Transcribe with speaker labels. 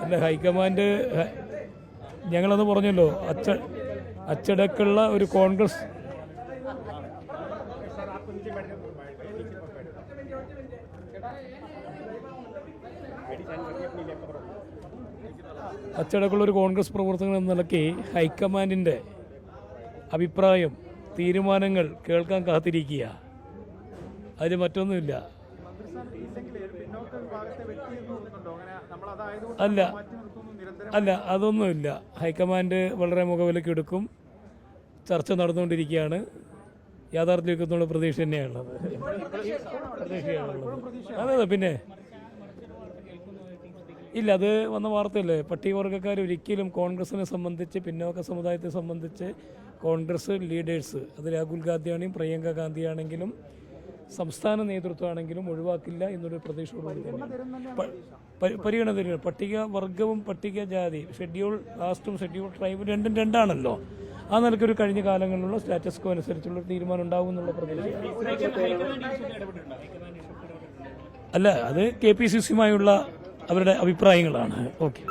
Speaker 1: അല്ല, ഹൈക്കമാൻഡ് ഞങ്ങളത് പറഞ്ഞല്ലോ, അച്ചടക്കമുള്ള ഒരു കോൺഗ്രസ് അച്ചടക്കമുള്ള ഒരു കോൺഗ്രസ് പ്രവർത്തകൻ എന്ന നിലയ്ക്ക് ഹൈക്കമാൻഡിൻ്റെ അഭിപ്രായം, തീരുമാനങ്ങൾ കേൾക്കാൻ കാത്തിരിക്കുക. അതിൽ മറ്റൊന്നുമില്ല. അല്ല അതൊന്നുമില്ല. ഹൈക്കമാൻഡ് വളരെ മുഖവിലയ്ക്ക് എടുക്കും. ചർച്ച നടന്നുകൊണ്ടിരിക്കുകയാണ്. യാഥാർത്ഥ്യത്തിനുള്ള പ്രതീക്ഷ തന്നെയാണുള്ളത്. അതെ, പിന്നെ ഇല്ല, അത് വന്ന വാർത്തയല്ലേ. പട്ടികവർഗ്ഗക്കാർ ഒരിക്കലും കോൺഗ്രസിനെ സംബന്ധിച്ച്, പിന്നോക്ക സമുദായത്തെ സംബന്ധിച്ച് കോൺഗ്രസ് ലീഡേഴ്സ്, അത് രാഹുൽ ഗാന്ധിയാണെങ്കിലും പ്രിയങ്ക ഗാന്ധിയാണെങ്കിലും സംസ്ഥാന നേതൃത്വമാണെങ്കിലും ഒഴിവാക്കില്ല എന്നൊരു പ്രതീക്ഷയോടുകൂടി തന്നെ പരിഗണന തരുന്നത്. പട്ടികവർഗവും പട്ടികജാതി, ഷെഡ്യൂൾ കാസ്റ്റും ഷെഡ്യൂൾ ട്രൈബും രണ്ടും രണ്ടാണല്ലോ. ആ നിലയ്ക്കൊരു കഴിഞ്ഞ കാലങ്ങളിലുള്ള സ്റ്റാറ്റസ് കോ അനുസരിച്ചുള്ള തീരുമാനം ഉണ്ടാവും എന്നുള്ള പ്രതീക്ഷ. അല്ല, അത് KPCCയുമായുള്ള അവരുടെ അഭിപ്രായങ്ങളാണ്. ഓക്കെ.